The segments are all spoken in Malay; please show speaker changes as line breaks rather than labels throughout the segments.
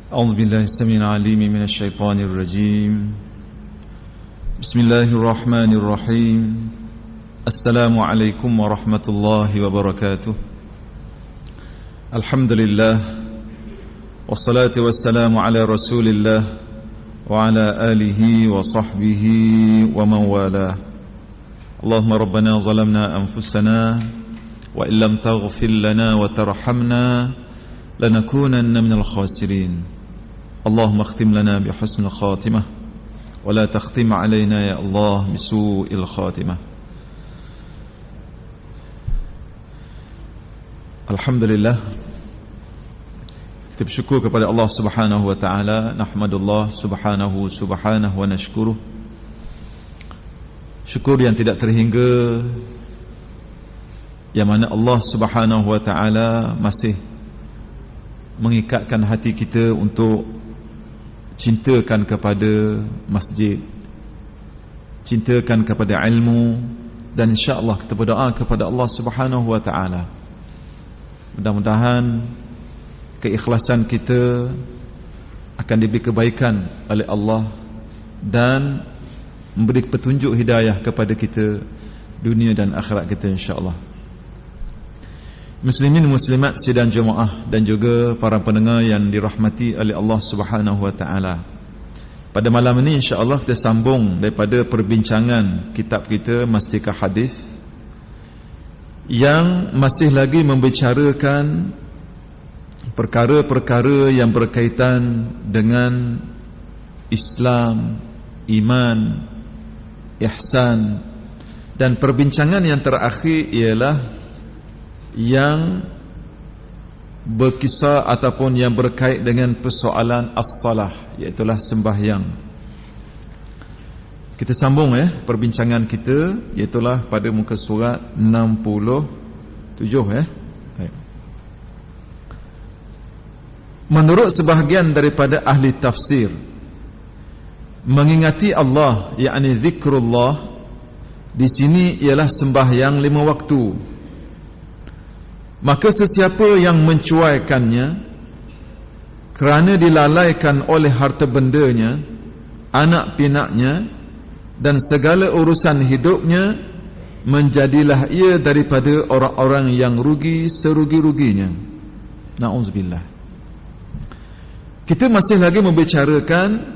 أعوذ بالله السميع العليم من الشيطان الرجيم بسم الله الرحمن الرحيم السلام عليكم ورحمة الله وبركاته الحمد لله والصلاة والسلام على رسول الله وعلى آله وصحبه ومن والاه اللهم ربنا ظلمنا أنفسنا وإن لم تغفر لنا وترحمنا لنكونن من الخاسرين اللهم اختم لنا بحسن الخاتمة ولا تختم علينا يا الله بسوء الخاتمة. Alhamdulillah, kita bersyukur kepada Allah Subhanahu wa taala, nahmadullah subhanahu wa nashkuruh. Syukur yang tidak terhingga, yang mana Allah Subhanahu wa taala masih mengikatkan hati kita untuk cintakan kepada masjid, cintakan kepada ilmu, dan insya-Allah kita berdoa kepada Allah Subhanahu wa taala. Mudah-mudahan keikhlasan kita akan diberi kebaikan oleh Allah dan memberi petunjuk hidayah kepada kita dunia dan akhirat kita insya-Allah. Muslimin muslimat sidang jemaah dan juga para pendengar yang dirahmati oleh Allah Subhanahu wa taala. Pada malam ini insya-Allah kita sambung daripada perbincangan kitab kita Mastikah Hadis yang masih lagi membicarakan perkara-perkara yang berkaitan dengan Islam, iman, ihsan, dan perbincangan yang terakhir ialah yang berkisar ataupun yang berkait dengan persoalan as-salah, iaitulah sembahyang. Kita sambung perbincangan kita, iaitulah pada muka surat 67 Menurut sebahagian daripada ahli tafsir, mengingati Allah, yakni zikrullah, di sini ialah sembahyang 5 waktu. Maka sesiapa yang mencuaikannya kerana dilalaikan oleh harta bendanya, anak pinaknya dan segala urusan hidupnya, menjadilah ia daripada orang-orang yang rugi serugi-ruginya. Na'udzubillah. Kita masih lagi membicarakan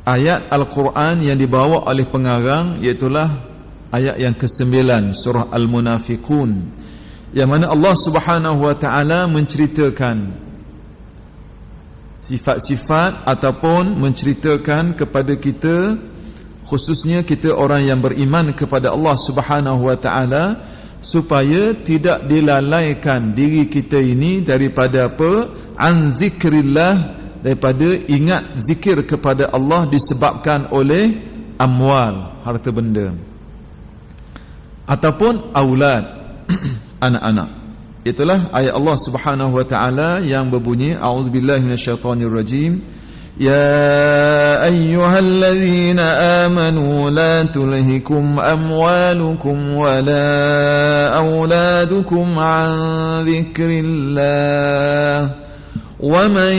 ayat Al-Quran yang dibawa oleh pengarang, iaitulah ayat yang ke-9 surah Al-Munafiqun, yang mana Allah Subhanahu wa taala menceritakan sifat-sifat ataupun menceritakan kepada kita, khususnya kita orang yang beriman kepada Allah Subhanahu wa taala, supaya tidak dilalaikan diri kita ini daripada apa? An zikrillah, daripada ingat zikir kepada Allah disebabkan oleh amwal, harta benda, ataupun aulad, anak-anak. Itulah ayat Allah Subhanahu wa taala yang berbunyi, a'udzubillahi minasyaitonirrajim, ya ayyuhallazina amanu la tulhikum amwalukum wala auladukum an dzikrillah وَمَنْ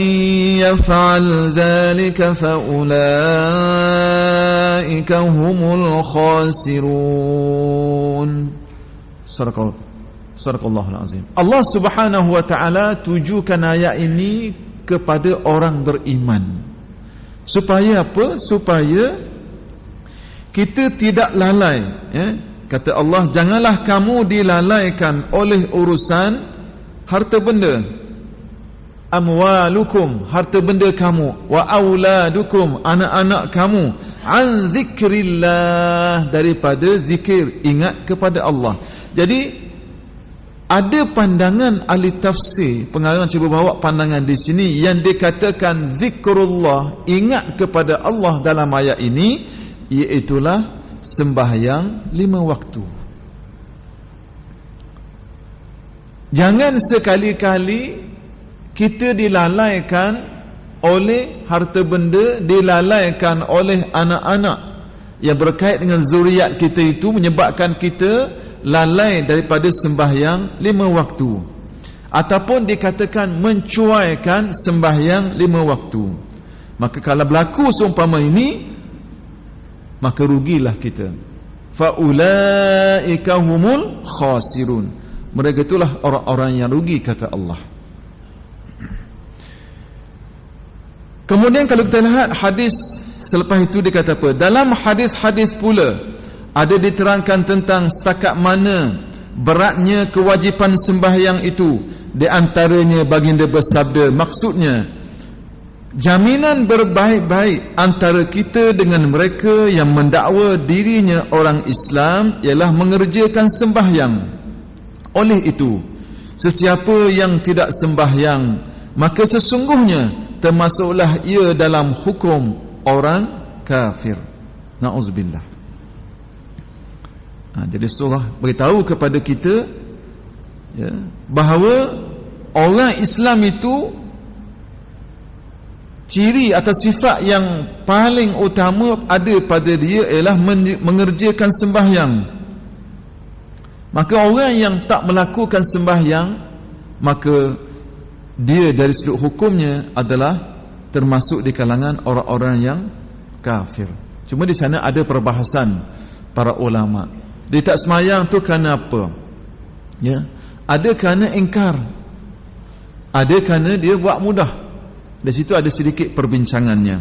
يَفْعَلْ ذَلِكَ فَأُولَئِكَ هُمُ الْخَاسِرُونَ. Sadaqallahul azim. Allah Subhanahu wa taala tujukan ayat ini kepada orang beriman. Supaya apa? Supaya kita tidak lalai. Kata Allah, janganlah kamu dilalaikan oleh urusan harta benda. Amwalukum, harta benda kamu, wa auladukum, anak-anak kamu, an zikrillah, daripada zikir, ingat kepada Allah. Jadi ada pandangan ahli tafsir, pengarang cuba bawa pandangan di sini yang dikatakan zikrullah, ingat kepada Allah dalam ayat ini, iaitulah sembahyang 5 waktu. Jangan sekali-kali kita dilalaikan oleh harta benda, dilalaikan oleh anak-anak yang berkait dengan zuriat kita, itu menyebabkan kita lalai daripada sembahyang 5 waktu. ataupun dikatakan mencuaikan sembahyang 5 waktu. Maka kalau berlaku seumpama ini, maka rugilah kita. Faulaika humul khasirun. Mereka itulah orang-orang yang rugi, kata Allah. Kemudian kalau kita lihat hadis selepas itu, dia kata apa? Dalam hadis-hadis pula ada diterangkan tentang setakat mana beratnya kewajipan sembahyang itu. Di antaranya baginda bersabda, maksudnya jaminan berbaik-baik antara kita dengan mereka yang mendakwa dirinya orang Islam ialah mengerjakan sembahyang. Oleh itu, sesiapa yang tidak sembahyang, maka sesungguhnya termasuklah ia dalam hukum orang kafir. Na'udzubillah. Jadi Rasulullah beritahu kepada kita, ya, bahawa orang Islam itu ciri atau sifat yang paling utama ada pada dia ialah mengerjakan sembahyang. Maka orang yang tak melakukan sembahyang, maka dia dari sudut hukumnya adalah termasuk di kalangan orang-orang yang kafir. Cuma di sana ada perbahasan para ulama. Dia tak sembahyang tu kerana apa? Ya, ada kerana ingkar, ada kerana dia buat mudah. Di situ ada sedikit perbincangannya.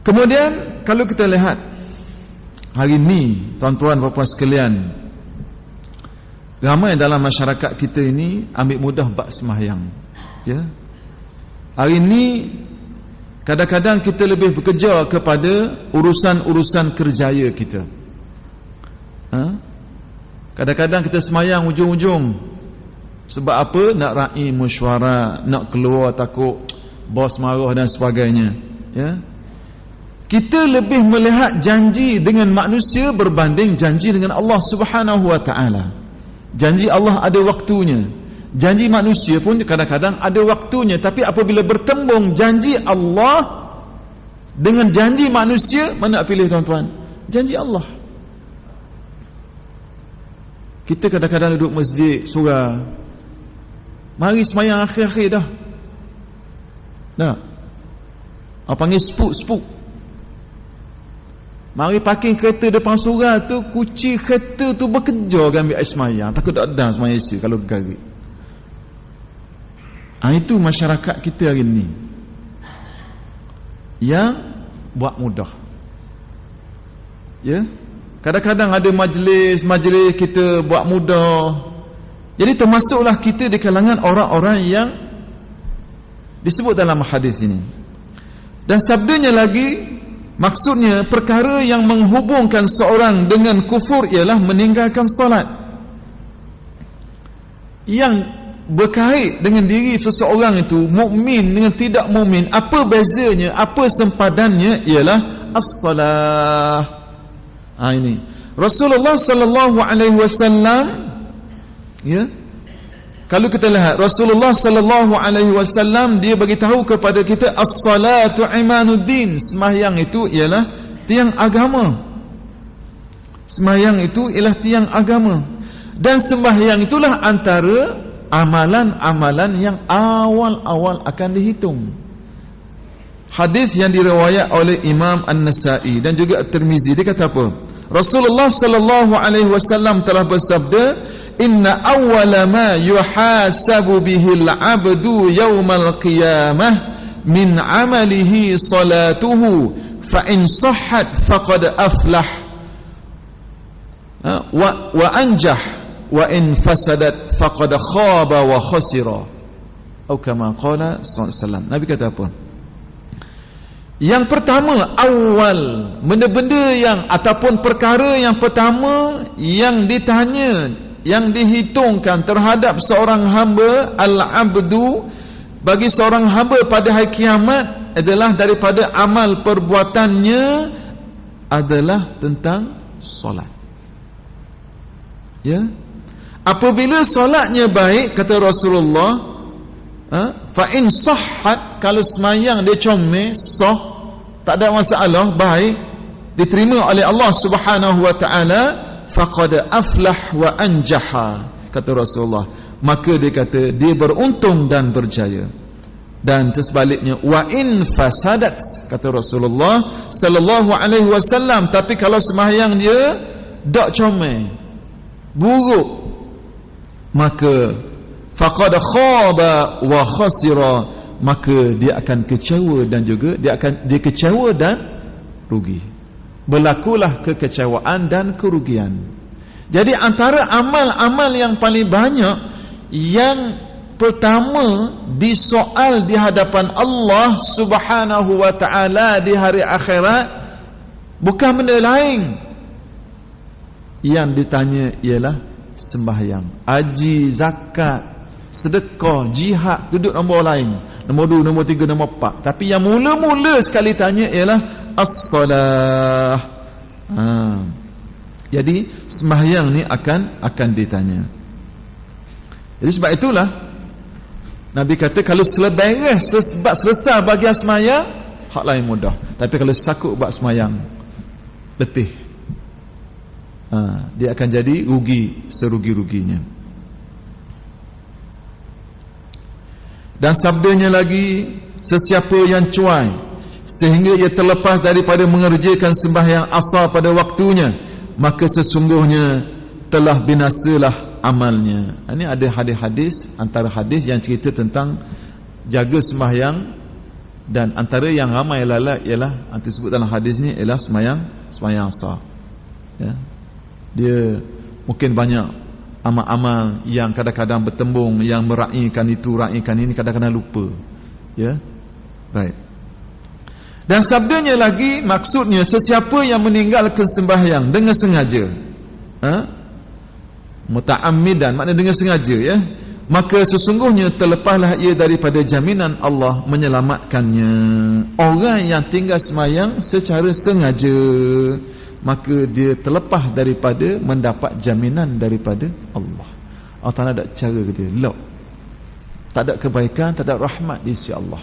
Kemudian kalau kita lihat hari ini, tuan-tuan dan puan sekalian, ramai dalam masyarakat kita ini ambil mudah bab sembahyang. Ya. Hari ini kadang-kadang kita lebih bekerja kepada urusan-urusan kerjaya kita. Kadang-kadang kita sembahyang ujung-ujung sebab apa? Nak raih mesyuarat, nak keluar takut bos marah dan sebagainya. Ya. Kita lebih melihat janji dengan manusia berbanding janji dengan Allah Subhanahu wa taala. Janji Allah ada waktunya, janji manusia pun kadang-kadang ada waktunya. Tapi apabila bertembung janji Allah dengan janji manusia, mana nak pilih tuan-tuan? Janji Allah. Kita kadang-kadang duduk masjid surau, mari semayang akhir-akhir dah. Panggil spuk. Mari parking kereta depan surau tu, kunci kereta tu bekerja kan ambil air semayang. Takut tak ada semayang isi kalau garik. Itu masyarakat kita hari ni yang buat mudah. Ya. Kadang-kadang ada majlis kita buat mudah. Jadi termasuklah kita di kalangan orang-orang yang disebut dalam hadis ini. Dan sabdanya lagi, maksudnya perkara yang menghubungkan seorang dengan kufur ialah meninggalkan solat. Yang berkait dengan diri seseorang itu, mukmin dengan tidak mukmin, apa bezanya, apa sempadannya ialah as-salah. Ini Rasulullah sallallahu alaihi wasallam, ya. Kalau kita lihat Rasulullah sallallahu alaihi wasallam, dia bagi tahu kepada kita as-salatu imanuddin. Sembahyang itu ialah tiang agama. Sembahyang itu ialah tiang agama. Dan sembahyang itulah antara amalan-amalan yang awal-awal akan dihitung. Hadis yang diriwayat oleh Imam An-Nasa'i dan juga At-Tirmizi, dia kata apa? Rasulullah sallallahu alaihi wasallam telah bersabda, inna awwala ma yuhasabu bihil 'abdu yaumal qiyamah min 'amalihi salatuhu fa in sahhat faqad aflah wa anjah wa in fasadat faqad khaba wa khasira. Atau kama qala sallallahu alaihi wasallam. Nabi kata apa? Yang pertama, awal benda-benda yang ataupun perkara yang pertama yang ditanya, yang dihitungkan terhadap seorang hamba, al-abdu, bagi seorang hamba pada hari kiamat adalah daripada amal perbuatannya adalah tentang solat. Ya. Apabila solatnya baik, kata Rasulullah, fa in sahhat, kalau semayang dia comel, sah, tak ada masalah, baik, diterima oleh Allah Subhanahu wa taala, faqad aflah wa anjaha, kata Rasulullah, maka dia kata dia beruntung dan berjaya. Dan tersebaliknya, wa in fasadat, kata Rasulullah sallallahu alaihi wasallam, tapi kalau sembahyang dia dak comel, buruk, maka faqad khaba wa khasira, maka dia akan kecewa dan juga dia kecewa dan rugi. Berlakulah kekecewaan dan kerugian. Jadi antara amal-amal yang paling banyak, yang pertama disoal di hadapan Allah Subhanahu wa taala di hari akhirat, bukan benda lain. Yang ditanya ialah sembahyang, haji, zakat, sedekah, jihad, duduk nombor lain, nombor 2, nombor 3, nombor 4. Tapi yang mula-mula sekali tanya ialah as-salah. Jadi sembahyang ni akan ditanya. Jadi sebab itulah Nabi kata kalau selesai bahagian sembahyang, hak lain mudah. Tapi kalau sakut bab sembahyang, letih, dia akan jadi rugi serugi-ruginya. Dan sabdanya lagi, sesiapa yang cuai sehingga ia terlepas daripada mengerjakan sembahyang asar pada waktunya, maka sesungguhnya telah binasalah amalnya. Ini ada hadis-hadis, antara hadis yang cerita tentang jaga sembahyang, dan antara yang ramai lalai ialah disebut dalam hadis ni ialah sembahyang asar. Ya. Dia mungkin banyak amal-amal yang kadang-kadang bertembung, yang meraihkan itu, raihkan ini, kadang-kadang lupa. Ya. Baik. Dan sabdanya lagi, maksudnya sesiapa yang meninggalkan sembahyang dengan sengaja, muta'ammidan, maknanya dengan sengaja, ya, maka sesungguhnya terlepaslah ia daripada jaminan Allah menyelamatkannya. Orang yang tinggal sembahyang secara sengaja, maka dia terlepas daripada mendapat jaminan daripada Allah. Allah Ta'ala ada cara ke dia, lock. Tak ada kebaikan, tak ada rahmat di sisi Allah.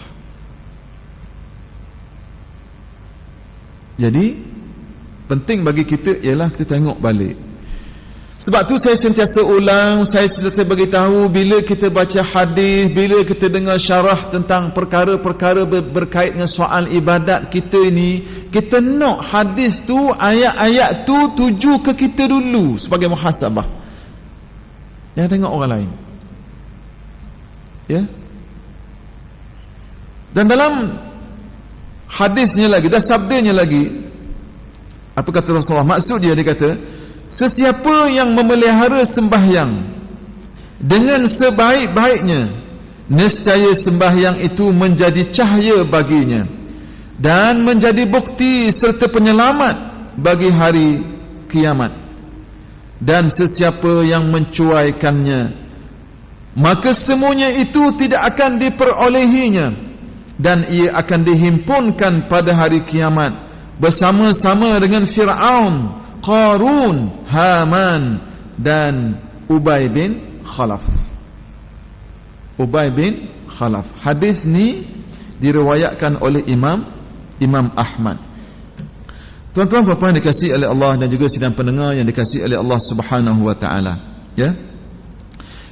Jadi penting bagi kita ialah kita tengok balik. Sebab tu saya sentiasa ulang, saya sentiasa beritahu, bila kita baca hadis, bila kita dengar syarah tentang perkara-perkara berkait dengan soal ibadat kita ini, kita nak hadis tu, ayat-ayat tu tuju ke kita dulu sebagai muhasabah. Jangan tengok orang lain. Ya. Dan dalam hadisnya lagi, dan sabdanya lagi, apa kata Rasulullah? Maksud dia kata, sesiapa yang memelihara sembahyang dengan sebaik-baiknya, nescaya sembahyang itu menjadi cahaya baginya dan menjadi bukti serta penyelamat bagi hari kiamat. Dan sesiapa yang mencuaikannya, maka semuanya itu tidak akan diperolehinya, dan ia akan dihimpunkan pada hari kiamat bersama-sama dengan Fir'aun, Qarun, Haman dan Ubay bin Khalaf. Ubay bin Khalaf. Hadis ni diriwayatkan oleh Imam Ahmad. Tuan-tuan puan-puan yang dikasihi oleh Allah, dan juga sidang pendengar yang dikasihi oleh Allah Subhanahu wa taala, ya.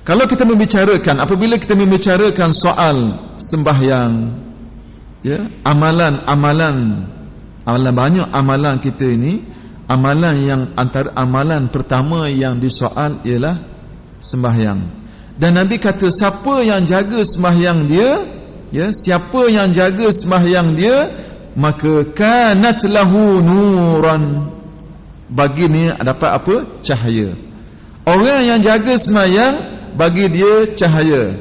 Kalau kita membicarakan, apabila kita membicarakan soal sembahyang, ya, amalan banyak amalan kita ini, amalan yang antara amalan pertama yang disoal ialah sembahyang. Dan Nabi kata siapa yang jaga sembahyang dia, ya, siapa yang jaga sembahyang dia, maka kanat lahu nuran, bagi ni dapat apa? Cahaya. Orang yang jaga sembahyang, bagi dia cahaya.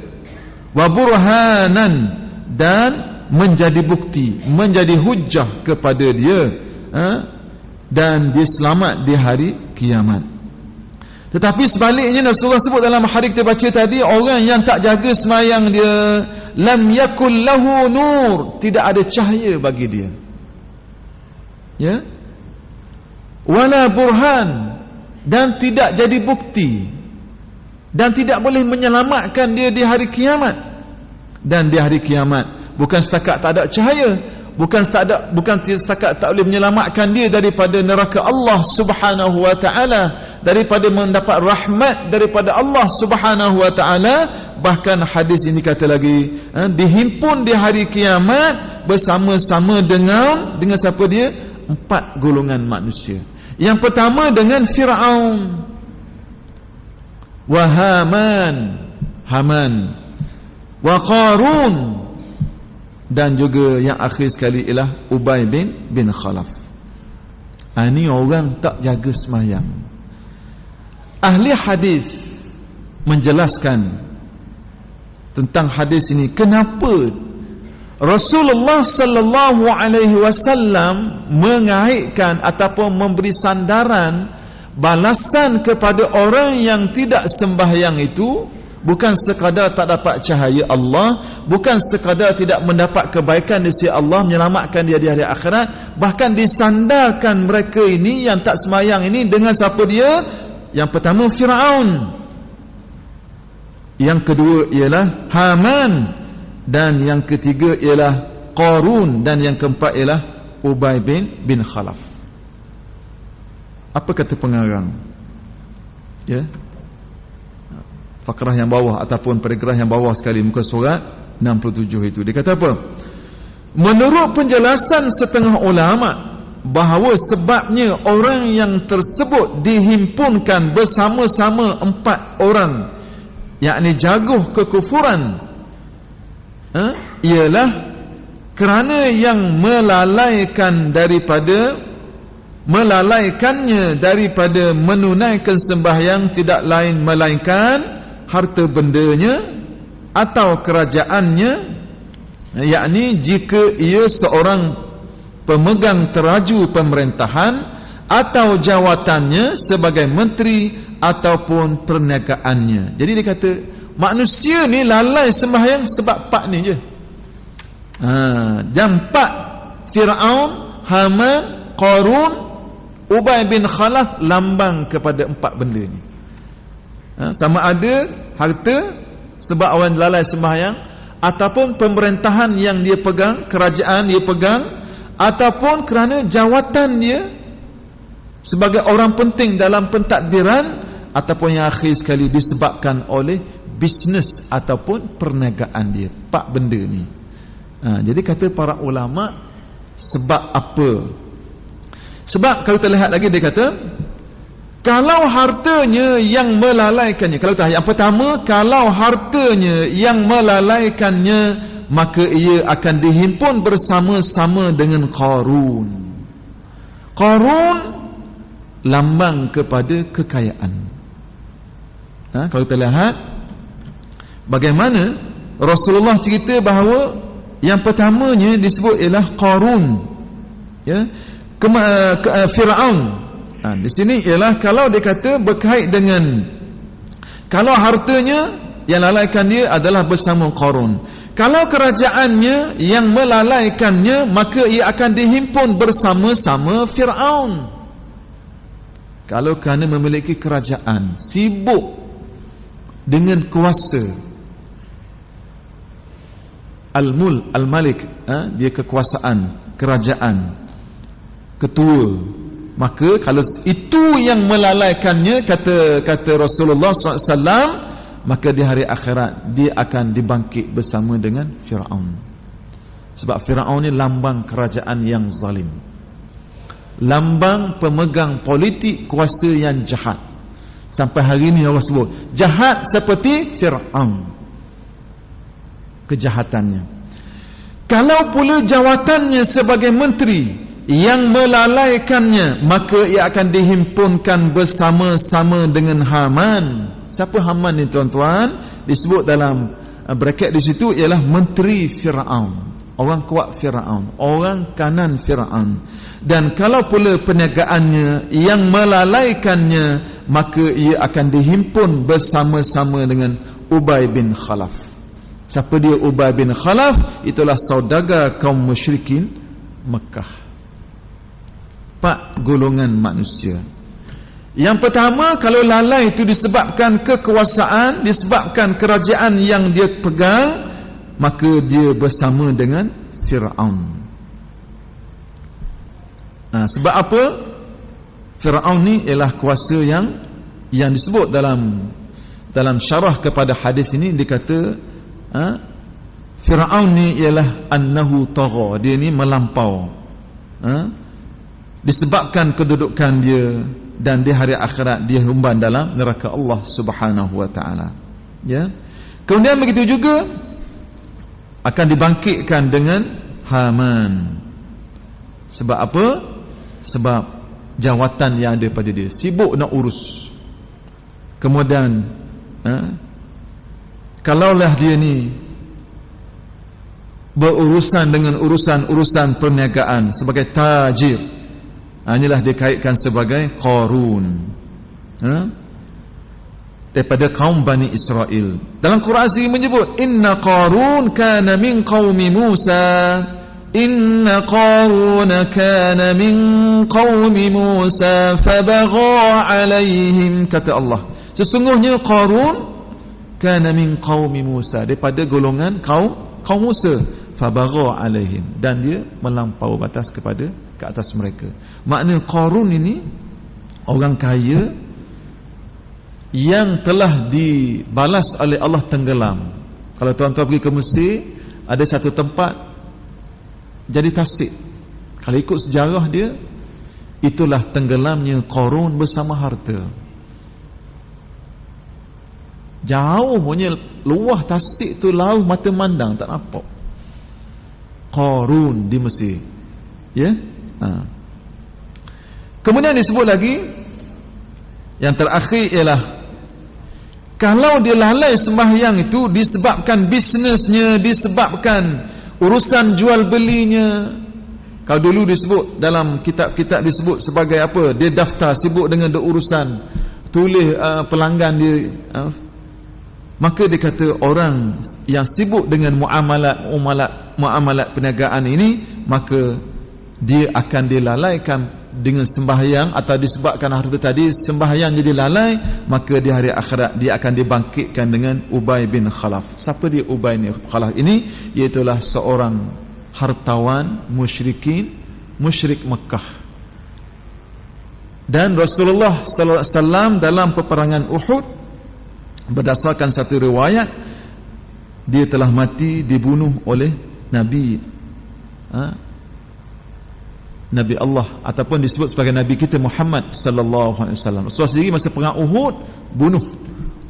Wa burhanan, dan menjadi bukti, menjadi hujjah kepada dia, dan dia selamat di hari kiamat. Tetapi sebaliknya Rasulullah sebut dalam hadis kita baca tadi, orang yang tak jaga sembahyang dia, lam yakul lahu nur, tidak ada cahaya bagi dia, ya, wala burhan, dan tidak jadi bukti, dan tidak boleh menyelamatkan dia di hari kiamat. Dan di hari kiamat bukan setakat tak ada cahaya, bukan setakat tak boleh menyelamatkan dia daripada neraka Allah Subhanahu wa taala, daripada mendapat rahmat daripada Allah Subhanahu wa taala, bahkan hadis ini kata lagi, dihimpun di hari kiamat bersama-sama dengan siapa dia? 4 golongan manusia. Yang pertama dengan Firaun wa Haman wa Qarun, dan juga yang akhir sekali ialah Ubay bin Khalaf. Ini orang tak jaga sembahyang. Ahli hadis menjelaskan tentang hadis ini, kenapa Rasulullah sallallahu alaihi wasallam mengaitkan ataupun memberi sandaran balasan kepada orang yang tidak sembahyang itu bukan sekadar tak dapat cahaya Allah, bukan sekadar tidak mendapat kebaikan di sisi Allah, menyelamatkan dia di hari akhirat, bahkan disandarkan mereka ini yang tak sembahyang ini dengan siapa dia? Yang pertama Firaun, yang kedua ialah Haman, dan yang ketiga ialah Qarun, dan yang keempat ialah Ubay bin Khalaf. Apa kata pengarang? Ya, fakrah yang bawah ataupun paragraf yang bawah sekali, muka surat 67 itu. Dia kata apa? Menurut penjelasan setengah ulama bahawa sebabnya orang yang tersebut dihimpunkan bersama-sama 4 orang, yakni jaguh kekufuran, ialah kerana yang melalaikannya daripada menunaikan sembahyang tidak lain melainkan harta bendanya atau kerajaannya, yakni jika ia seorang pemegang teraju pemerintahan atau jawatannya sebagai menteri ataupun perniagaannya. Jadi dia kata manusia ni lalai sembahyang sebab 4 ni je. Jam 4 Firaun, Haman, Qarun, Ubay bin Khalaf lambang kepada 4 benda ni. Sama ada harta sebab orang lalai sembahyang, ataupun pemerintahan yang dia pegang, kerajaan dia pegang, ataupun kerana jawatan dia sebagai orang penting dalam pentadbiran, ataupun yang akhir sekali disebabkan oleh bisnes ataupun perniagaan dia. 4 benda ni. Jadi kata para ulama, sebab apa? Sebab kalau kita lihat lagi, dia kata kalau hartanya yang melalaikannya, kalau yang pertama, kalau hartanya yang melalaikannya, maka ia akan dihimpun bersama-sama dengan Qarun. Qarun lambang kepada kekayaan. Kalau kita lihat bagaimana Rasulullah cerita bahawa yang pertamanya disebut ialah Qarun, ya, Firaun. Di sini ialah kalau dia kata berkait dengan, kalau hartanya yang lalaikan dia adalah bersama Qarun, kalau kerajaannya yang melalaikannya, maka ia akan dihimpun bersama-sama Firaun. Kalau kerana memiliki kerajaan, sibuk dengan kuasa, al-malik, dia kekuasaan, kerajaan, ketua, maka kalau itu yang melalaikannya, kata Rasulullah SAW, maka di hari akhirat dia akan dibangkit bersama dengan Firaun. Sebab Firaun ni lambang kerajaan yang zalim, lambang pemegang politik kuasa yang jahat. Sampai hari ini Allah sebut jahat seperti Firaun kejahatannya. Kalau pula jawatannya sebagai menteri yang melalaikannya, maka ia akan dihimpunkan bersama-sama dengan Haman. Siapa Haman ni tuan-tuan? Disebut dalam braket di situ ialah menteri Firaun, orang kuat Firaun, orang kanan Firaun. Dan kalau pula perniagaannya yang melalaikannya, maka ia akan dihimpun bersama-sama dengan Ubay bin Khalaf. Siapa dia Ubay bin Khalaf? Itulah saudagar kaum musyrikin Mekah. 4 golongan manusia. Yang pertama, kalau lalai itu disebabkan kekuasaan, disebabkan kerajaan yang dia pegang, maka dia bersama dengan Firaun. Sebab apa? Firaun ni ialah kuasa yang disebut dalam syarah kepada hadis ini, dikata Firaun ni ialah annahu tagha, dia ni melampau, disebabkan kedudukan dia, dan di hari akhirat dia humban dalam neraka Allah Subhanahu wa taala. Ya. Kemudian begitu juga akan dibangkitkan dengan Haman. Sebab apa? Sebab jawatan yang ada pada dia, sibuk nak urus. Kemudian kalaulah dia ni berurusan dengan urusan perniagaan sebagai tajir, inilah dikaitkan sebagai Qarun, daripada kaum Bani Israel. Dalam Quran sendiri menyebut inna Qarun kana min qaumi Musa, inna Qarun kana min qaumi Musa fabagha alaihim, kata Allah, sesungguhnya Qarun kana min qaumi Musa, daripada golongan kaum Musa, fabagha alaihim, dan dia melampau batas ke atas mereka. Makna Qarun ini orang kaya yang telah dibalas oleh Allah tenggelam. Kalau tuan-tuan pergi ke Mesir, ada satu tempat jadi tasik. Kalau ikut sejarah dia, itulah tenggelamnya Qarun bersama harta. Jauh punya luah tasik tu, laut mata mandang tak nampak. Qarun di Mesir. Ya. Kemudian disebut lagi, yang terakhir ialah kalau dia lalai sembahyang itu disebabkan bisnesnya, disebabkan urusan jual belinya. Kalau dulu disebut dalam kitab-kitab disebut sebagai apa? Dia daftar sibuk dengan urusan, tulis pelanggan dia. Maka dia kata orang yang sibuk dengan muamalat perniagaan ini, maka dia akan dilalaikan dengan sembahyang, atau disebabkan harta tadi sembahyang jadi lalai, maka di hari akhirat dia akan dibangkitkan dengan Ubay bin Khalaf. Siapa dia Ubay bin Khalaf ini? Iaitulah seorang hartawan musyrik Mekah. Dan Rasulullah sallallahu alaihi wasallam dalam peperangan Uhud, berdasarkan satu riwayat, dia telah mati dibunuh oleh Nabi Allah, ataupun disebut sebagai Nabi kita Muhammad sallallahu alaihi wasallam. Rasulullah sendiri masa perang Uhud bunuh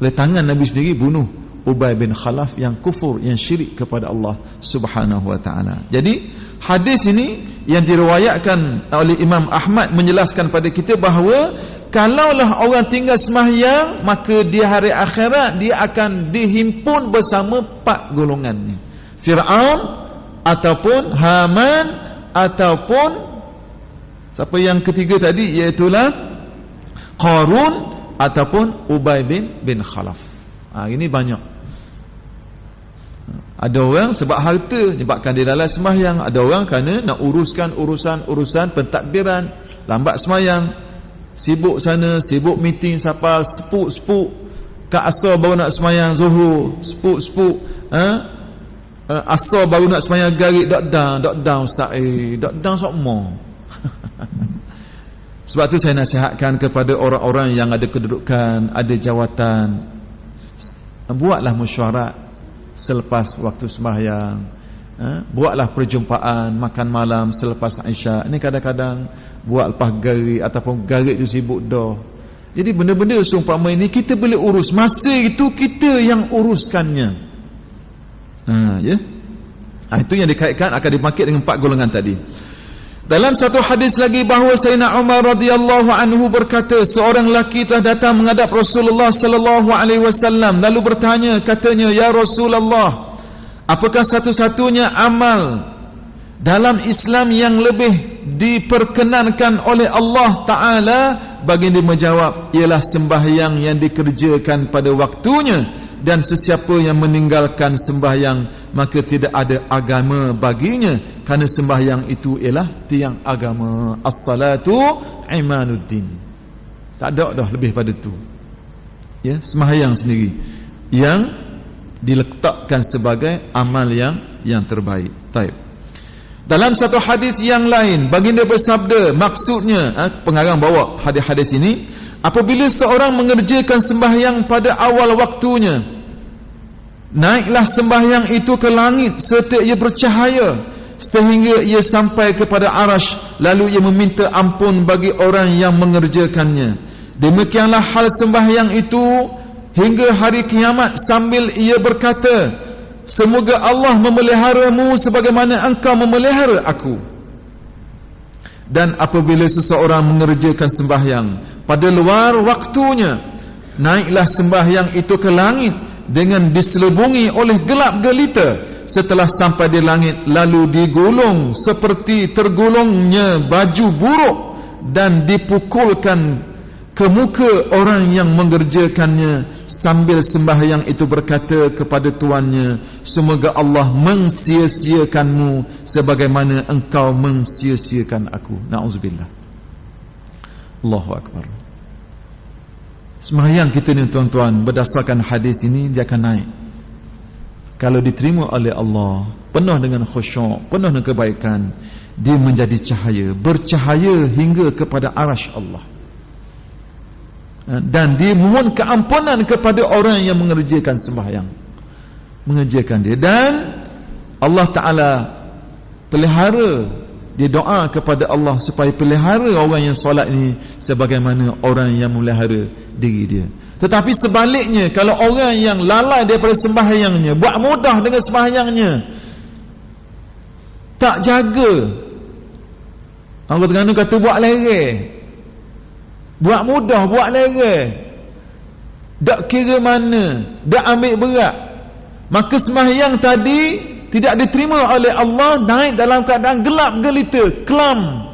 oleh tangan Nabi sendiri, bunuh Ubay bin Khalaf yang kufur, yang syirik kepada Allah Subhanahu wa taala. Jadi hadis ini yang diriwayatkan oleh Imam Ahmad menjelaskan pada kita bahawa kalaulah orang tinggal sembahyang, maka di hari akhirat dia akan dihimpun bersama 4 golongannya. Firaun ataupun Haman ataupun siapa yang ketiga tadi, iaitulah Qarun ataupun Ubay bin Khalaf. Ini banyak. Ada orang sebab harta menyebabkan dia lalai sembahyang, ada orang kerana nak uruskan urusan pentadbiran, lambat sembahyang, sibuk sana, sibuk meeting siapa, sepuk kat asar baru nak sembahyang zuhur, sepuk asar baru nak sembahyang garik, dot down ustaz, dot down semua. Sebab tu saya nasihatkan kepada orang-orang yang ada kedudukan, ada jawatan, buatlah mesyuarat selepas waktu sembahyang, buatlah perjumpaan makan malam selepas Isyak. Ini kadang-kadang buat lepas garik, ataupun garik tu sibuk dah. Jadi benda-benda seumpama ini kita boleh urus, masa itu kita yang uruskannya. Itu yang dikaitkan akan dibangkit dengan 4 golongan tadi. Dalam satu hadis lagi bahawa Sayyidina Umar radhiyallahu anhu berkata, seorang lelaki telah datang menghadap Rasulullah sallallahu alaihi wasallam, lalu bertanya, katanya, ya Rasulullah, apakah satu-satunya amal dalam Islam yang lebih diperkenankan oleh Allah Ta'ala? Baginda menjawab, ialah sembahyang yang dikerjakan pada waktunya, dan sesiapa yang meninggalkan sembahyang maka tidak ada agama baginya, kerana sembahyang itu ialah tiang agama. As-salatu imanuddin. Tak ada dah lebih pada tu. Ya, sembahyang sendiri yang diletakkan sebagai amal yang terbaik. Baik. Dalam satu hadis yang lain, baginda bersabda, maksudnya pengarang bawa hadis-hadis ini, apabila seorang mengerjakan sembahyang pada awal waktunya, naiklah sembahyang itu ke langit serta ia bercahaya sehingga ia sampai kepada arash, lalu ia meminta ampun bagi orang yang mengerjakannya. Demikianlah hal sembahyang itu hingga hari kiamat, sambil ia berkata, semoga Allah memeliharamu sebagaimana engkau memelihara aku. Dan apabila seseorang mengerjakan sembahyang pada luar waktunya, naiklah sembahyang itu ke langit dengan diselubungi oleh gelap gelita. Setelah sampai di langit, lalu digulung seperti tergulungnya baju buruk dan dipukulkan ke muka orang yang mengerjakannya, sambil sembahyang itu berkata kepada tuannya, semoga Allah mensia-siakanmu sebagaimana engkau mensia-siakan aku. Na'udzubillah. Allahu Akbar. Sembahyang kita ni tuan-tuan, berdasarkan hadis ini, dia akan naik. Kalau diterima oleh Allah, penuh dengan khusyuk, penuh dengan kebaikan, dia menjadi cahaya, bercahaya hingga kepada arash Allah. Dan dia mohon keampunan kepada orang yang mengerjakan sembahyang, mengerjakan dia. Dan Allah Ta'ala pelihara, dia doa kepada Allah supaya pelihara orang yang solat ini sebagaimana orang yang melihara diri dia. Tetapi sebaliknya, kalau orang yang lalai daripada sembahyangnya, buat mudah dengan sembahyangnya, tak jaga, orang Terengganu kata buat lereh, buat mudah, buat lereh, tak kira mana, tak ambil berat, maka sembahyang tadi tidak diterima oleh Allah, naik dalam keadaan gelap gelita, kelam.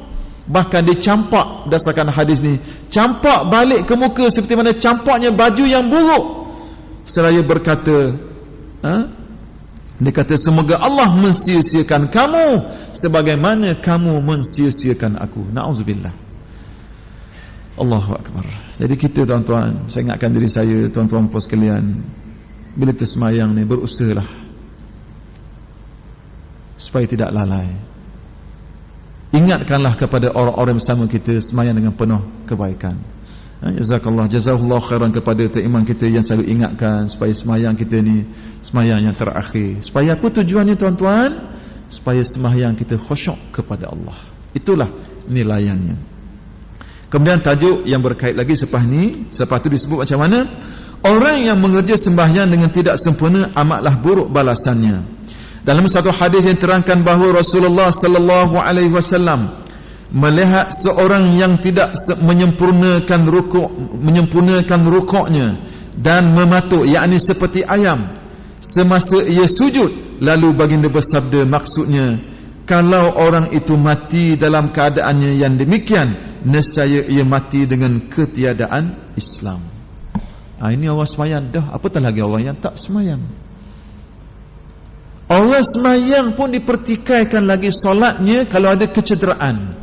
Bahkan dia campak, berdasarkan hadis ni, campak balik ke muka seperti mana campaknya baju yang buruk. Seraya berkata, dia kata, semoga Allah mensia-siakan kamu sebagaimana kamu mensia-siakan aku. Na'udzubillah. Allahu Akbar. Jadi kita tuan-tuan, saya ingatkan diri saya, tuan-tuan puan sekalian, bila kita semayang ni, berusahalah supaya tidak lalai. Ingatkanlah kepada orang-orang bersama kita semayang dengan penuh kebaikan. Jazakallah, jazakallah khairan kepada Tok Imam kita yang selalu ingatkan supaya semayang kita ni semayang yang terakhir. Supaya apa tujuannya tuan-tuan? Supaya semayang kita khusyuk kepada Allah. Itulah nilaiannya. Kemudian tajuk yang berkait lagi selepas ni, selepas tu disebut macam mana orang yang mengerja sembahyang dengan tidak sempurna amatlah buruk balasannya. Dalam satu hadis yang terangkan bahawa Rasulullah sallallahu alaihi wasallam melihat seorang yang tidak menyempurnakan rukuknya dan mematuk, yakni seperti ayam, semasa ia sujud, lalu baginda bersabda, maksudnya kalau orang itu mati dalam keadaannya yang demikian, nescaya ia mati dengan ketiadaan Islam. Ini orang semayang dah, apatah lagi orang yang tak semayang. Orang semayang pun dipertikaikan lagi solatnya kalau ada kecederaan,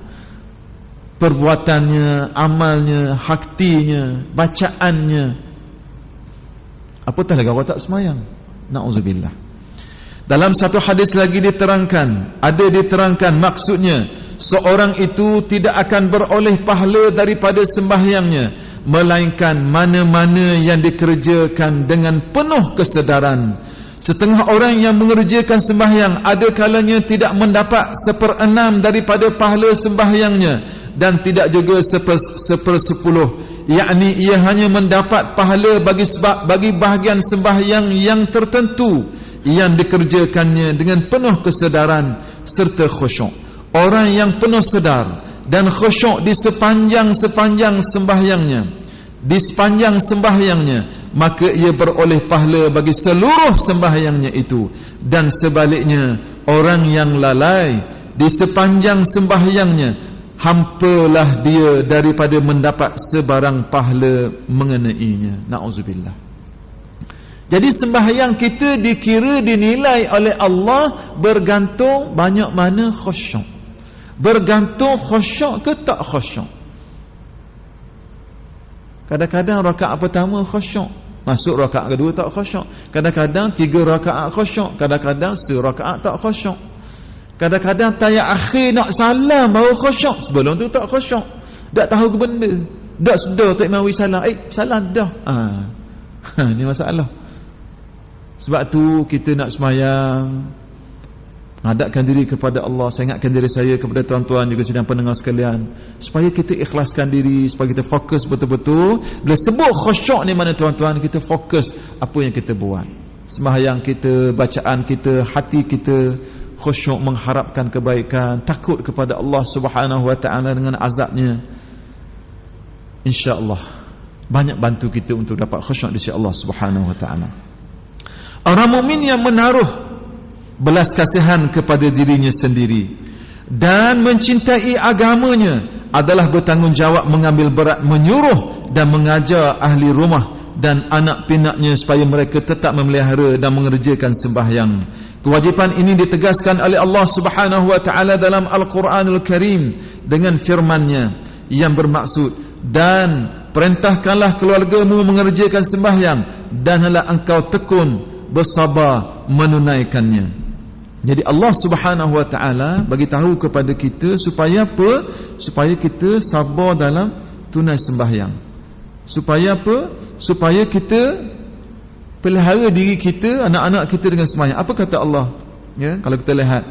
perbuatannya, amalnya, haktinya, bacaannya. Apatah lagi orang tak semayang. Na'udzubillah. Dalam satu hadis lagi diterangkan, maksudnya seorang itu tidak akan beroleh pahala daripada sembahyangnya, melainkan mana-mana yang dikerjakan dengan penuh kesedaran. Setengah orang yang mengerjakan sembahyang ada kalanya tidak mendapat 1/6 daripada pahala sembahyangnya, dan tidak juga 1/10, yakni ia hanya mendapat pahala bagi bahagian sembahyang yang tertentu yang dikerjakannya dengan penuh kesedaran serta khusyuk. Orang yang penuh sedar dan khusyuk di sepanjang sembahyangnya, maka ia beroleh pahala bagi seluruh sembahyangnya itu. Dan sebaliknya, orang yang lalai di sepanjang sembahyangnya, hampalah dia daripada mendapat sebarang pahala mengenainya. Na'udzubillah. Jadi sembahyang kita dikira dinilai oleh Allah bergantung banyak mana khusyuk. Bergantung khusyuk ke tak khusyuk. Kadang-kadang rakaat pertama khusyuk, masuk rakaat kedua tak khusyuk. Kadang-kadang 3 rakaat khusyuk, kadang-kadang 1 rakaat tak khusyuk. Kadang-kadang tayat akhir nak salam baru khusyuk, sebelum tu tak khusyuk, tak tahu ke benda, tak sedar tak mahu salam, salam dah. Ni masalah. Sebab tu kita nak semayang, hadapkan diri kepada Allah. Saya ingatkan diri saya kepada tuan-tuan juga sidang pendengar sekalian, supaya kita ikhlaskan diri, supaya kita fokus betul-betul. Bila sebut khusyuk ni mana tuan-tuan, kita fokus apa yang kita buat, sembahyang kita, bacaan kita, hati kita khusyuk, mengharapkan kebaikan, takut kepada Allah Subhanahu wa taala dengan azabnya. Insya-Allah banyak bantu kita untuk dapat khusyuk di sisi Allah Subhanahu wa taala. Orang mukmin yang menaruh belas kasihan kepada dirinya sendiri dan mencintai agamanya adalah bertanggungjawab mengambil berat menyuruh dan mengajar ahli rumah dan anak pinaknya supaya mereka tetap memelihara dan mengerjakan sembahyang. Kewajipan ini ditegaskan oleh Allah Subhanahu wa taala dalam Al-Quranul Karim dengan firman-Nya yang bermaksud, dan perintahkanlah keluargamu mengerjakan sembahyang dan hendaklah engkau tekun bersabar menunaikannya. Jadi Allah Subhanahu wa taala bagi tahu kepada kita supaya apa? Supaya kita sabar dalam tunai sembahyang. Supaya apa? Supaya kita pelihara diri kita, anak-anak kita dengan sembahyang. Apa kata Allah? Ya, kalau kita lihat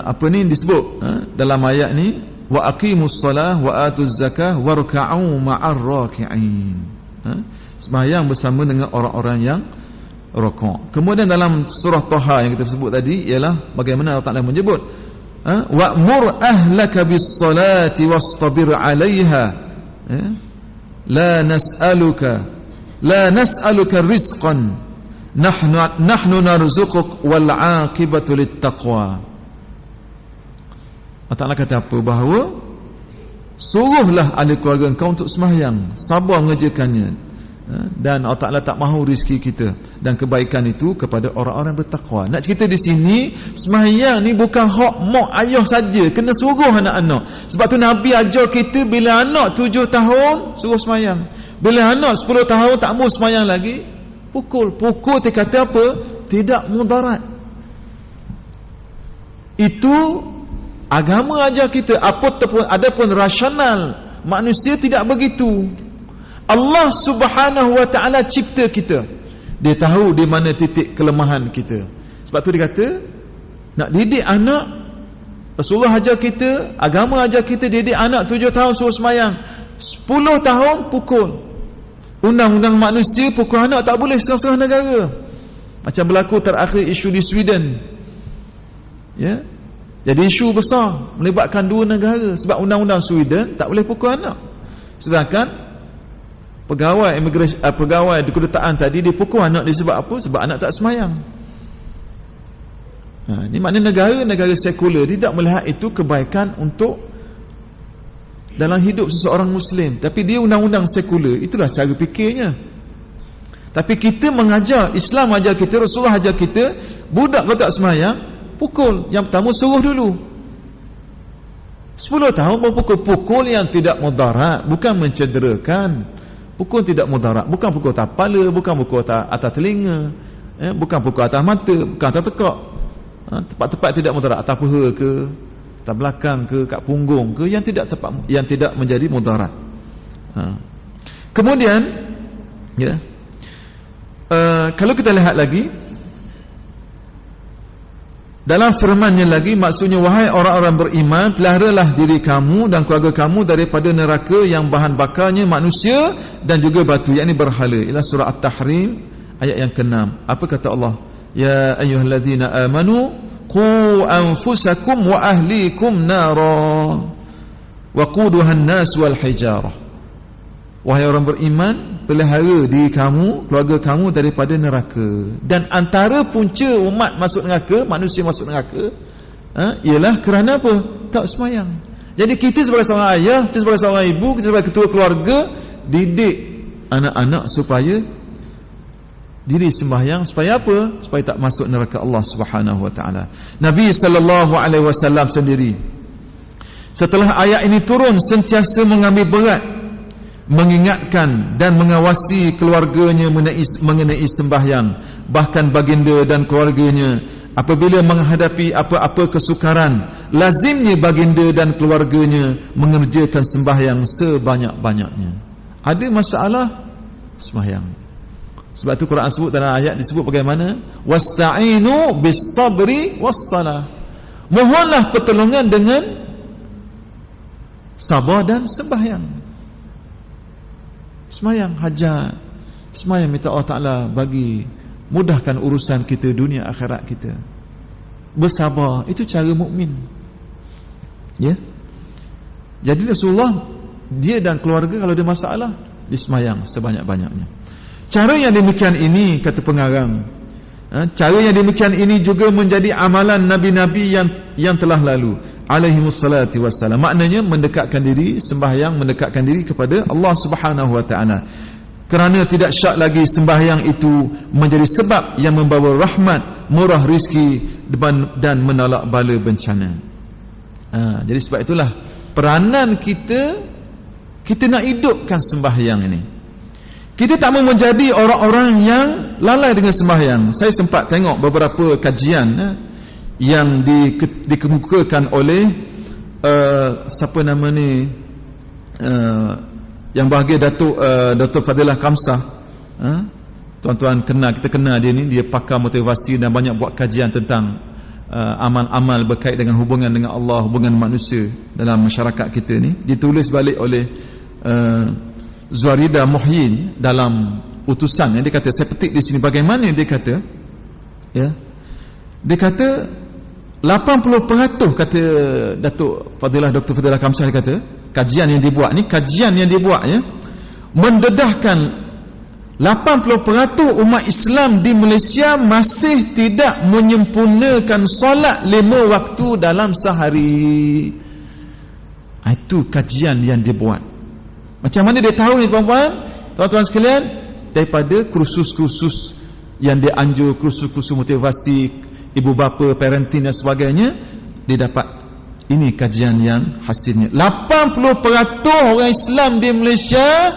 apa ni disebut dalam ayat ni, wa aqimus salah wa atuz zakah warka'u ma'ar raki'in. Sembahyang bersama dengan orang-orang yang rukuk. Kemudian dalam surah Taha yang kita sebut tadi ialah bagaimana Allah Taala menyebut wa'mur ahlaka bis salati wastabir 'alaiha la nas'aluka rizqan nahnu narzuquk wal 'aqibatu littaqwa. Allah Taala kata apa? Bahawa suruhlah ahli keluarga engkau untuk sembahyang, sabar mengerjakannya, dan Allah Ta'ala tak mahu rezeki kita dan kebaikan itu kepada orang-orang bertakwa. Nak cerita di sini, sembahyang ni bukan hak mak ayah saja, kena suruh anak-anak. Sebab tu Nabi ajar kita bila anak 7 tahun suruh sembahyang, bila anak 10 tahun tak mau sembahyang lagi, pukul. Dia kata apa? Tidak mudarat. Itu agama ajar kita. Adapun rasional manusia tidak begitu. Allah Subhanahu wa taala cipta kita. Dia tahu di mana titik kelemahan kita. Sebab tu dia kata nak didik anak, Rasulullah ajar kita, agama ajar kita didik anak 7 tahun suruh sembahyang, 10 tahun pukul. Undang-undang manusia pukul anak tak boleh setengah-setengah negara. Macam berlaku terakhir isu di Sweden. Ya. Jadi isu besar melibatkan 2 negara sebab undang-undang Sweden tak boleh pukul anak. Sedangkan pegawai imigrasi, pegawai di kedutaan tadi dipukul anak dia sebab apa? Sebab anak tak sembahyang. Ini maknanya negara sekular tidak melihat itu kebaikan untuk dalam hidup seseorang Muslim. Tapi dia undang-undang sekular, itulah cara fikirnya. Tapi kita mengajar, Islam ajar kita, Rasulullah ajar kita, budak kalau tak sembahyang, pukul. Yang pertama suruh dulu. 10 tahun pukul yang tidak mudarat, bukan mencederakan. Pukul tidak mudarat, bukan pukul atas kepala, bukan pukul atas telinga, bukan pukul atas mata, bukan atas tekak. Tempat-tempat tidak mudarat, atas paha ke, atas belakang ke, kat punggung ke, yang tidak tepat, yang tidak menjadi mudarat. Kemudian ya, kalau kita lihat lagi dalam firman-Nya lagi, maksudnya wahai orang-orang beriman, peliharalah diri kamu dan keluarga kamu daripada neraka yang bahan bakarnya manusia dan juga batu, yakni berhala. Ialah surah At-Tahrim ayat yang ke-6. Apa kata Allah? Ya ayyuhallazina amanu qu anfusakum wa ahlikum nara waquduha an-nas wal hijarah. Wahai orang beriman, pelihara diri kamu, keluarga kamu daripada neraka. Dan antara punca umat masuk neraka, manusia masuk neraka, ialah kerana apa? Tak sembahyang. Jadi kita sebagai seorang ayah, kita sebagai seorang ibu, kita sebagai ketua keluarga, didik anak-anak supaya diri sembahyang. Supaya apa? Supaya tak masuk neraka Allah Subhanahu wa taala. Nabi sallallahu alaihi wasallam sendiri setelah ayat ini turun sentiasa mengambil berat mengingatkan dan mengawasi keluarganya mengenai sembahyang. Bahkan baginda dan keluarganya apabila menghadapi apa-apa kesukaran, lazimnya baginda dan keluarganya mengerjakan sembahyang sebanyak-banyaknya. Ada masalah, sembahyang. Sebab tu Quran sebut dalam ayat disebut bagaimana? Wasta'inu bis-sabri was-salah. Mohonlah pertolongan dengan sabar dan sembahyang. Sembahyang hajat, sembahyang minta Allah Ta'ala bagi mudahkan urusan kita dunia akhirat kita. Bersabar, itu cara mukmin. Ya. Jadi Rasulullah, dia dan keluarga kalau ada masalah, dia sembahyang sebanyak-banyaknya. Cara yang demikian ini, kata pengarang, cara yang demikian ini juga menjadi amalan nabi-nabi yang telah lalu alaihimussalatu wassalam. Maknanya mendekatkan diri, sembahyang mendekatkan diri kepada Allah Subhanahu wa taala. Kerana tidak syak lagi sembahyang itu menjadi sebab yang membawa rahmat, murah rezeki dan menolak bala bencana. Jadi sebab itulah peranan kita nak hidupkan sembahyang ini. Kita tak mahu menjadi orang-orang yang lalai dengan sembahyang. Saya sempat tengok beberapa kajian yang dikemukakan oleh siapa nama ni, yang bahagia Datuk Fadilah Kamsah. Tuan-tuan kita kenal dia ni, dia pakar motivasi dan banyak buat kajian tentang amal-amal berkait dengan hubungan dengan Allah, hubungan manusia dalam masyarakat kita ni. Ditulis balik oleh Zuarida Muhyin dalam utusan. Dia kata, saya petik di sini bagaimana dia kata, ya, dia kata 80% kata Datuk Fadilah, Dr. Fadilah Kamsah, dia kata kajian yang dibuat ya, mendedahkan 80% umat Islam di Malaysia masih tidak menyempurnakan solat 5 waktu dalam sehari. Itu kajian yang dibuat. Macam mana dia tahu ni tuan-tuan sekalian? Daripada kursus-kursus yang dia anjur, kursus-kursus motivasi ibu bapa, parenting dan sebagainya, dia dapat ini kajian yang hasilnya 80% orang Islam di Malaysia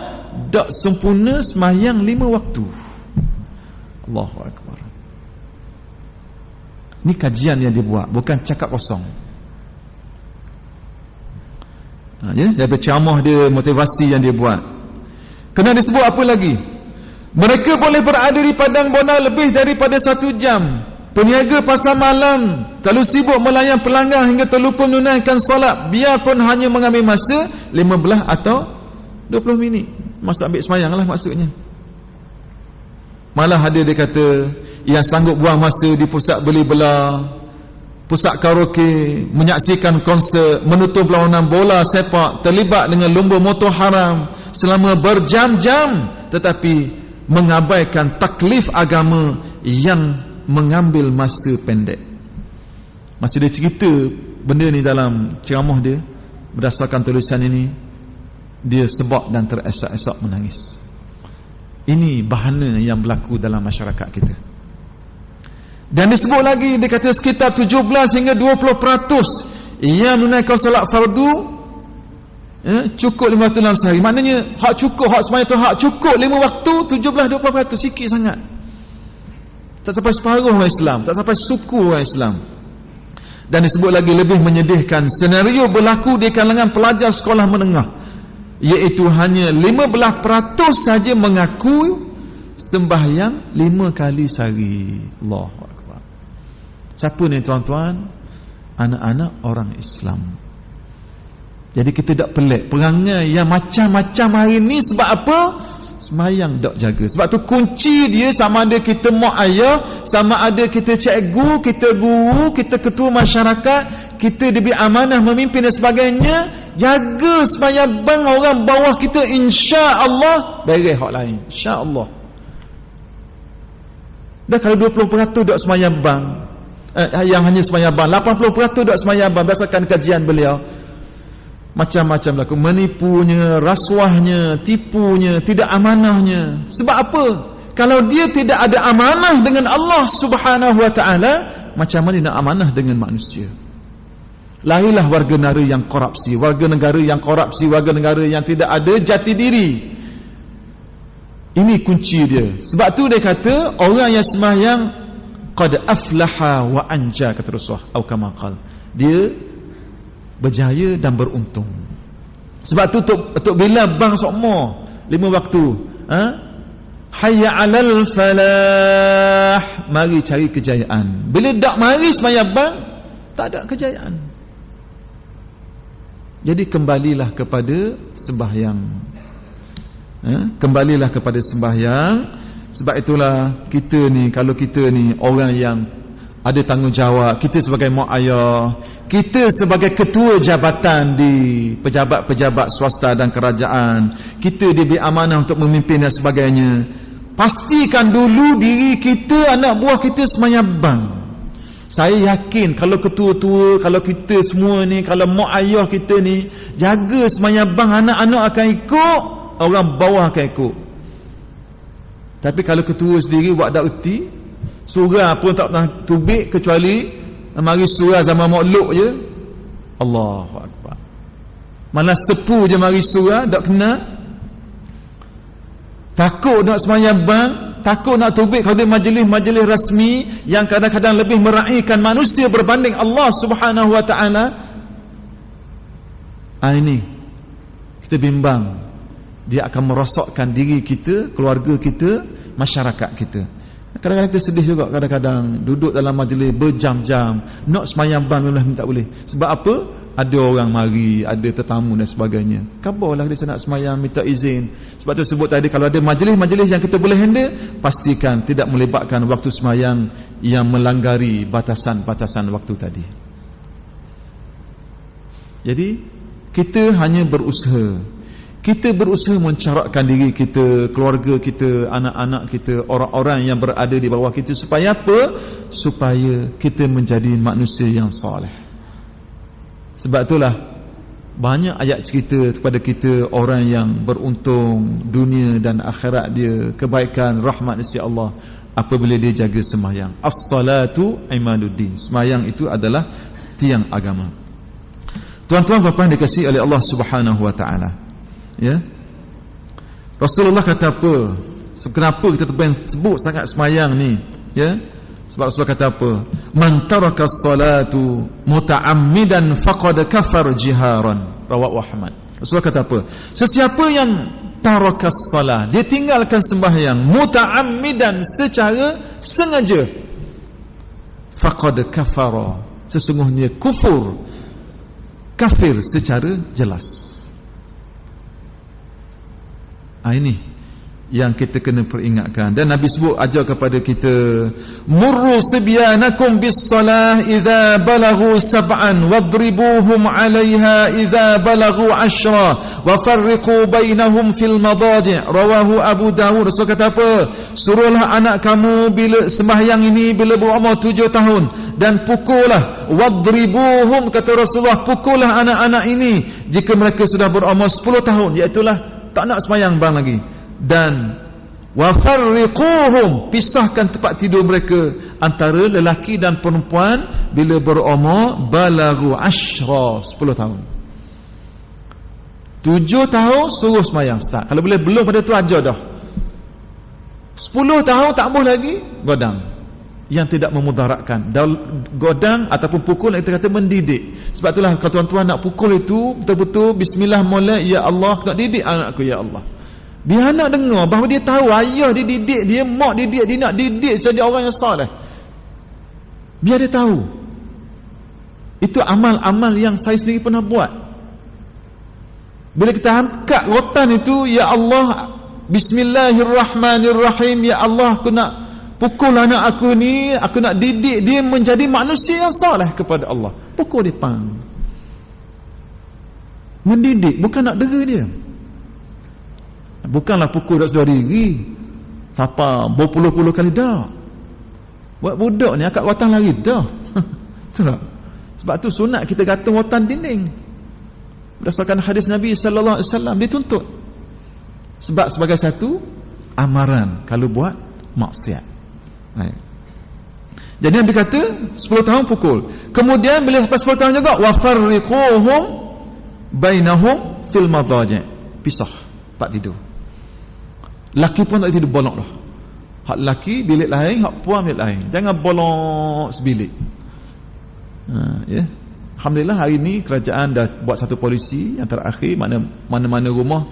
tak sempurna sembahyang 5 waktu. Allahu Akbar. Ini kajian yang dibuat, bukan cakap kosong. Ya, daripada ceramah dia, motivasi yang dia buat. Kena disebut apa lagi? Mereka boleh berada di padang bona lebih daripada 1 jam. Peniaga pasar malam kalau sibuk melayan pelanggan hingga terlupa menunaikan solat, biarpun hanya mengambil masa 15 atau 20 minit. Masa ambil sembahyang lah maksudnya. Malah ada dia kata yang sanggup buang masa di pusat beli belah, pusat karaoke, menyaksikan konsert, menonton perlawanan bola sepak, terlibat dengan lomba motor haram selama berjam-jam, tetapi mengabaikan taklif agama yang mengambil masa pendek. Masih dia cerita benda ni dalam ceramah dia, berdasarkan tulisan ini, dia sebab dan teresak-esak menangis. Ini bahana yang berlaku dalam masyarakat kita. Dan disebut lagi, dia kata sekitar 17 hingga 20% yang menunaikan salat fardu cukup 5 waktu dalam sehari. Maknanya hak cukup, hak sembahyang tu hak cukup 5 waktu, 17-20%, sikit sangat. Tak sampai separuh orang Islam, tak sampai suku orang Islam. Dan disebut lagi lebih menyedihkan, senario berlaku di kalangan pelajar sekolah menengah, iaitu hanya 15% saja mengaku sembahyang 5 kali sehari. Allahu Akbar. Siapa ni tuan-tuan? Anak-anak orang Islam. Jadi kita tak pelik perangai yang macam-macam hari ni. Sebab apa? Sembahyang tak jaga. Sebab tu kunci dia, sama ada kita mak ayah, sama ada kita cikgu, kita guru, kita ketua masyarakat, kita diberi amanah memimpin dan sebagainya, jaga sembahyang bang orang bawah kita, insya-Allah beres hak lain, insya-Allah. Dan kalau 20% dok sembahyang bang, yang hanya sembahyang bang, 80% dok sembahyang bang, berdasarkan kajian beliau, macam-macam laku, menipunya, rasuahnya, tipunya, tidak amanahnya. Sebab apa? Kalau dia tidak ada amanah dengan Allah Subhanahu wa taala, macam mana nak amanah dengan manusia? Lahirlah warga negara yang korupsi, warga negara yang korupsi, warga negara yang tidak ada jati diri. Ini kunci dia. Sebab tu dia kata orang yang sembahyang qad aflaha wa anja, kata Rasulullah, atau kama qala, dia berjaya dan beruntung. Sebab tu Tok Bilal bang sokmo 5 waktu, hayya 'alal falah, mari cari kejayaan. Bila dak mari sembahyang bang, tak ada kejayaan. Jadi kembalilah kepada sembahyang. Kembalilah kepada sembahyang. Sebab itulah kita ni, kalau kita ni orang yang ada tanggungjawab, kita sebagai mak ayah, kita sebagai ketua jabatan di pejabat-pejabat swasta dan kerajaan, kita diberi amanah untuk memimpin dan sebagainya, pastikan dulu diri kita, anak buah kita sembahyang bang. Saya yakin kalau ketua-tua, kalau kita semua ni, kalau mak ayah kita ni jaga sembahyang bang, anak-anak akan ikut, orang bawah akan ikut. Tapi kalau ketua sendiri buat dak erti, surah pun tak pernah tubik kecuali mari surah zaman Mauluk je, Allahu Akbar. Mana sepu je mari surah, tak kenal, takut nak sembahyang bang, takut nak tubik kalau dia majlis-majlis rasmi yang kadang-kadang lebih meraihkan manusia berbanding Allah Subhanahu wa taala. Ini kita bimbang, dia akan merosakkan diri kita, keluarga kita, masyarakat kita. Kadang-kadang kita sedih juga, kadang-kadang duduk dalam majlis berjam-jam, nak sembahyang bang tak boleh. Sebab apa? Ada orang mari, ada tetamu dan sebagainya. Kabarlah dia nak sembahyang, minta izin. Sebab tu sebut tadi, kalau ada majlis-majlis yang kita boleh handle, pastikan tidak melibatkan waktu sembahyang yang melanggari batasan-batasan waktu tadi. Jadi kita hanya berusaha, kita berusaha mencarakkan diri kita, keluarga kita, anak-anak kita, orang-orang yang berada di bawah kita, supaya apa? Supaya kita menjadi manusia yang soleh. Sebab itulah banyak ayat cerita kepada kita orang yang beruntung dunia dan akhirat dia, kebaikan, rahmat isi Allah apabila dia jaga sembahyang. As-salatu imaduddin, sembahyang itu adalah tiang agama. Tuan-tuan puan-puan dikasihi oleh Allah Subhanahu wa taala, ya, Rasulullah kata apa? Kenapa kita sebut sangat sembahyang ni, ya? Sebab Rasulullah kata apa? Man taraka as-salatu muta'ammidan faqad kafar jiharan, rawahu Ahmad. Rasulullah kata apa? Sesiapa yang taraka as-salah, dia tinggalkan sembahyang muta'ammidan, secara sengaja, faqad kafara, sesungguhnya kufur, kafir secara jelas. Ini yang kita kena peringatkan. Dan Nabi sebut, ajar kepada kita, murru sibyanakum bis-salah idza balaghu sab'an wadribuhum 'alayha idza balaghu 'ashra wa farriqu bainahum fil madaji', rawahu Abu Dawud. Rasul kata apa? Suruhlah anak kamu bila sembahyang ini bila berumur 7 tahun, dan pukullah, wadribuhum, kata Rasulullah, pukullah anak-anak ini jika mereka sudah berumur 10 tahun, iaitulah tak nak sembahyang bang lagi. Dan wafarriquhum, pisahkan tempat tidur mereka antara lelaki dan perempuan bila berumur balaghu 10 tahun. 7 tahun suruh sembahyang start. Kalau boleh belum pada tu ajar dah. 10 tahun tak boleh lagi, godang yang tidak memudaratkan, godang ataupun pukul yang kita kata mendidik. Sebab itulah kalau tuan-tuan nak pukul itu betul-betul bismillah mulai, ya Allah aku nak didik anakku, ya Allah. Biar anak dengar bahawa dia tahu ayah dia didik dia, mak didik dia, nak didik jadi orang yang soleh. Biar dia tahu. Itu amal-amal yang saya sendiri pernah buat. Bila kita angkat rotan itu, ya Allah, bismillahirrahmanirrahim, ya Allah aku nak pukul anak aku ni, aku nak didik dia menjadi manusia yang soleh kepada Allah. Pukul dia pang. Mendidik, bukan nak dera dia. Bukanlah pukul dak sedar diri. Siapa berpuluh-puluh kali dah. Buat budak ni akak rotan lari dah. Betul tak? Sebab tu sunat kita gantung rotan dinding. Berdasarkan hadis Nabi sallallahu alaihi wasallam, dituntut. Sebab sebagai satu amaran kalau buat maksiat. Jadi Nabi kata 10 tahun pukul. Kemudian bila lepas 10 tahun juga, wa farriquhum bainahum fil madaji', pisah tempat tidur. Laki pun tak tidur bolok dah. Hak lelaki bilik lain, hak puan bilik lain. Jangan bolong sebilik. Ya. Alhamdulillah hari ni kerajaan dah buat satu polisi yang terakhir, mana-mana rumah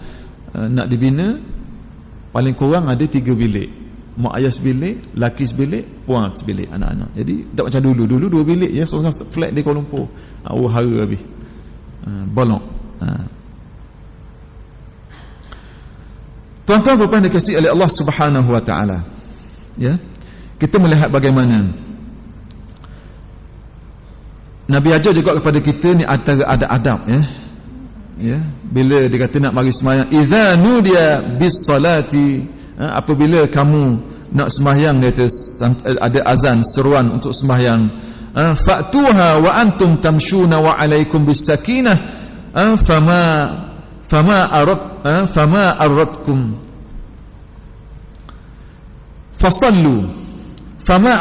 nak dibina paling kurang ada 3 bilik. Mak ayah sebilik, laki sebilik, puan sebilik anak-anak. Jadi tak macam dulu 2 bilik ya, seorang flat di Kuala Lumpur. Hara habis. Bolong. Tuan-tuan puan dikasihi oleh Allah Subhanahu wa taala. Ya. Kita melihat bagaimana Nabi ajar juga kepada kita ni antara ada adab ya. Ya, bila dia kata nak mari sembahyang, idza nudiya bis salati, apabila kamu nak sembahyang, dia kata ada azan seruan untuk sembahyang, fa'tuha wa antum tamshuna wa alaikum bis sakinah, fama aradtum fasallu fama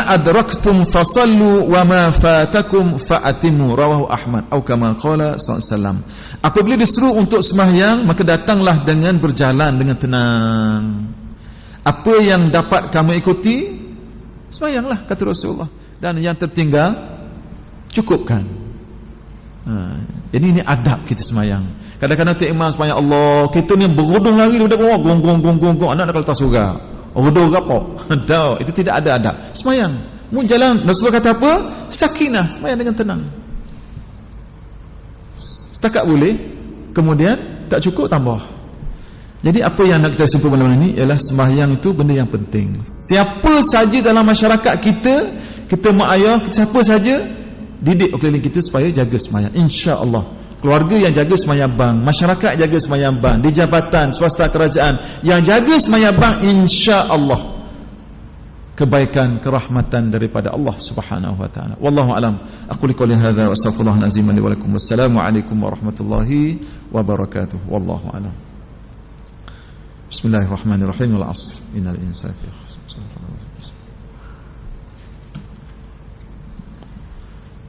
adraktum fasallu wa ma fatakum fa'atimu, rawahu Ahmad atau kama qala sallallahu. Apabila disuruh untuk sembahyang, maka datanglah dengan berjalan dengan tenang. Apa yang dapat kamu ikuti, sembahyanglah, kata Rasulullah, dan yang tertinggal cukupkan. Jadi ini adab kita sembahyang. Kadang-kadang tu imam sembahyang Allah, kita ni berudung lagi daripada bawah, gong anak nak letak surga. Wudu ke apa? Dah, itu tidak ada adab. Sembahyang. Mu jalan, Rasulullah kata apa? Sakinah, sembahyang dengan tenang. Setakat boleh, kemudian tak cukup tambah. Jadi apa yang nak kita simpulkan malam ini ialah sembahyang itu benda yang penting. Siapa saja dalam masyarakat kita mak ayah, siapa saja didik keliling kita supaya jaga sembahyang. Insya-Allah. Keluarga yang jaga sembahyang bang, masyarakat jaga sembahyang bang, di jabatan swasta kerajaan yang jaga sembahyang bang, insya-Allah kebaikan, kerahmatan daripada Allah Subhanahu wa taala. Wallahu alam. Aku qouli hadza wa astaghfirullahal azim li wa lakum. Wassalamu alaikum warahmatullahi wabarakatuh. Wallahu alam. Bismillahirrahmanirrahim. Wal 'asr. Innal insana lafi khusr.